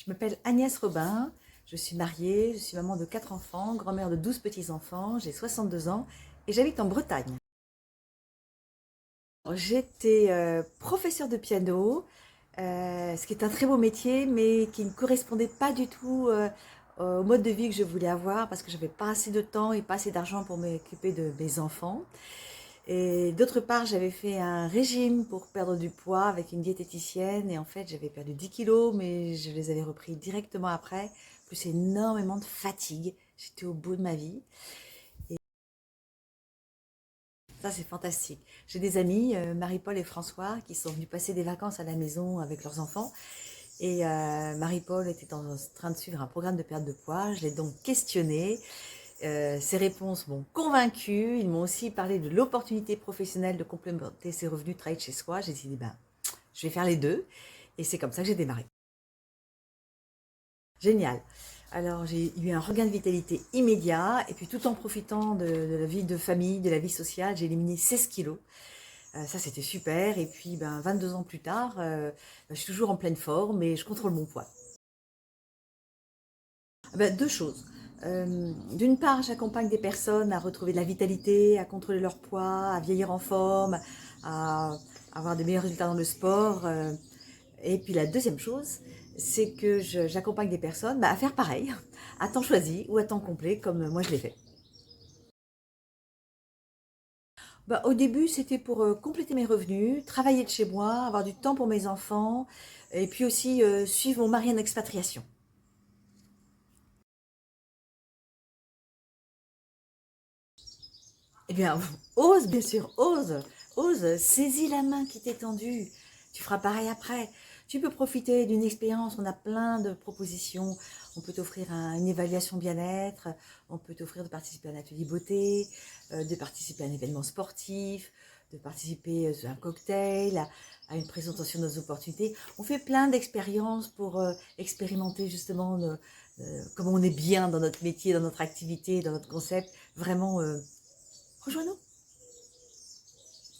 Je m'appelle Agnès Robin, je suis mariée, je suis maman de 4 enfants, grand-mère de 12 petits-enfants, j'ai 62 ans et j'habite en Bretagne. J'étais professeure de piano, ce qui est un très beau métier, mais qui ne correspondait pas du tout au mode de vie que je voulais avoir parce que j'avais pas assez de temps et pas assez d'argent pour m'occuper de mes enfants. Et d'autre part, j'avais fait un régime pour perdre du poids avec une diététicienne et en fait, j'avais perdu 10 kilos, mais je les avais repris directement après, plus énormément de fatigue. J'étais au bout de ma vie. Et ça, c'est fantastique. J'ai des amis, Marie-Paul et François, qui sont venus passer des vacances à la maison avec leurs enfants. Et Marie-Paul était en train de suivre un programme de perte de poids. Je l'ai donc questionnée. Ces réponses m'ont convaincue. Ils m'ont aussi parlé de l'opportunité professionnelle de complémenter ses revenus, de travailler de chez soi. J'ai dit, ben, je vais faire les deux. Et c'est comme ça que j'ai démarré. Génial. Alors, j'ai eu un regain de vitalité immédiat. Et puis, tout en profitant de la vie de famille, de la vie sociale, j'ai éliminé 16 kilos. Ça, c'était super. Et puis, ben, 22 ans plus tard, je suis toujours en pleine forme et je contrôle mon poids. Ben, deux choses. D'une part, j'accompagne des personnes à retrouver de la vitalité, à contrôler leur poids, à vieillir en forme, à avoir de meilleurs résultats dans le sport. Et puis la deuxième chose, c'est que j'accompagne des personnes à faire pareil, à temps choisi ou à temps complet, comme moi je l'ai fait. Au début, c'était pour compléter mes revenus, travailler de chez moi, avoir du temps pour mes enfants, et puis aussi suivre mon mari en expatriation. Eh bien, ose, bien sûr, ose, saisis la main qui t'est tendue. Tu feras pareil après. Tu peux profiter d'une expérience, on a plein de propositions. On peut t'offrir une évaluation bien-être, on peut t'offrir de participer à un atelier beauté, de participer à un événement sportif, de participer à un cocktail, à une présentation de nos opportunités. On fait plein d'expériences pour expérimenter justement comment on est bien dans notre métier, dans notre activité, dans notre concept. Vraiment, rejoins-nous.